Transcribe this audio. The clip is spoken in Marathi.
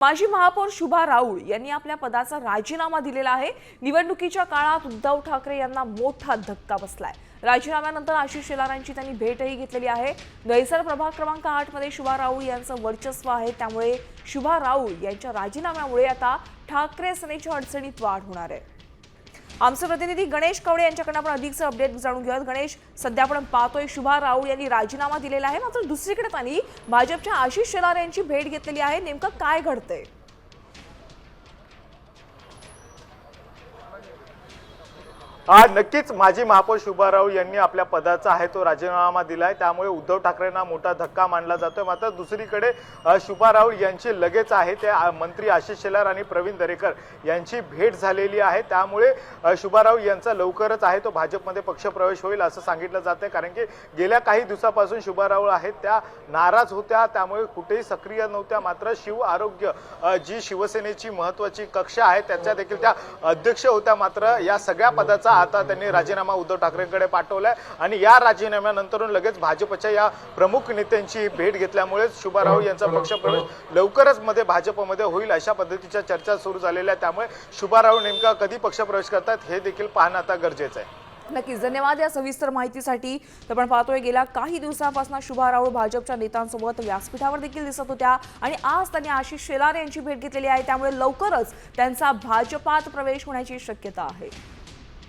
माजी महापौर शुभा राऊळ यांनी आपल्या पदाचा राजीनामा दिलेला आहे। निवडणुकीच्या काळात उद्धव ठाकरे यांना मोठा धक्का बसलाय। राजीनाम्यानंतर आशिष शेलारांची त्यांनी भेटही घेतलेली आहे। दहिसर प्रभाग क्रमांक 8 मध्ये शुभा राऊळ यांचं वर्चस्व आहे, त्यामुळे शुभा राऊळ यांच्या राजीनाम्यामुळे आता ठाकरे सेनेच्या अडचणीत वाढ होणार आहे। आमचे प्रतिनिधी गणेश कवडे यांच्याकडून आपण अधिकचं अपडेट जाणून घेऊयात। गणेश, सध्या आपण पाहतोय शुभा राऊळ यांनी राजीनामा दिलेला आहे, मात्र दुसरीकडे त्यांनी भाजपच्या आशिष शेलार यांची भेट घेतलेली आहे। नेमकं काय घडतंय? नक्कीच माजी महापौर शुभा राऊळ यांनी आपल्या पदाचा आहे तो राजीनामा दिलाय, त्यामुळे उद्धव ठाकरेंना मोठा धक्का मानला जातोय। मात्र दुसरीकडे शुभा राऊळ यांची लगेच आहे ते मंत्री आशिष शेलार आणि प्रवीण दरेकर यांची भेट झालेली आहे, त्यामुळे शुभा राऊळ यांचा लवकरच आहे तो भाजपमध्ये पक्षप्रवेश होईल असं सांगितलं जातंय। कारण की गेल्या काही दिवसापासून शुभा राऊळ आहेत त्या नाराज होत्या, त्यामुळे कुठेही सक्रिय नव्हत्या। मात्र शिव आरोग्य जी शिवसेनेची महत्त्वाची कक्ष आहे त्याच्या देखील त्या अध्यक्ष होत्या, मात्र या सगळ्या पदाचा आता त्यांनी राजीनामा उद्धव ठाकरेंकडे पाठवलाय आणि या राजीनाम्यानंतर लगेच भाजपच्या या प्रमुख नेत्यांची भेट घेतल्यामुळे शुभा राऊळ यांचा पक्षप्रवेश लवकरच भाजपमध्ये होईल अशा पद्धतीच्या चर्चा सुरू झालेल्या आहेत। त्यामुळे शुभा राऊळ नेमका कधी पक्षप्रवेश करतात हे देखील पाहणं आता गरजेचं आहे। नक्कीच, धन्यवाद या सविस्तर माहितीसाठी। आपण पाहतोय गेल्या काही दिवसांपासून शुभा राऊळ भाजपच्या नेत्यांसोबत व्यासपीठावर देखील दिसत होत्या आणि आज त्यांनी आशिष शेलार यांची भेट घेतलेली आहे, त्यामुळे लवकरच त्यांचा भाजपात प्रवेश होण्याची शक्यता आहे।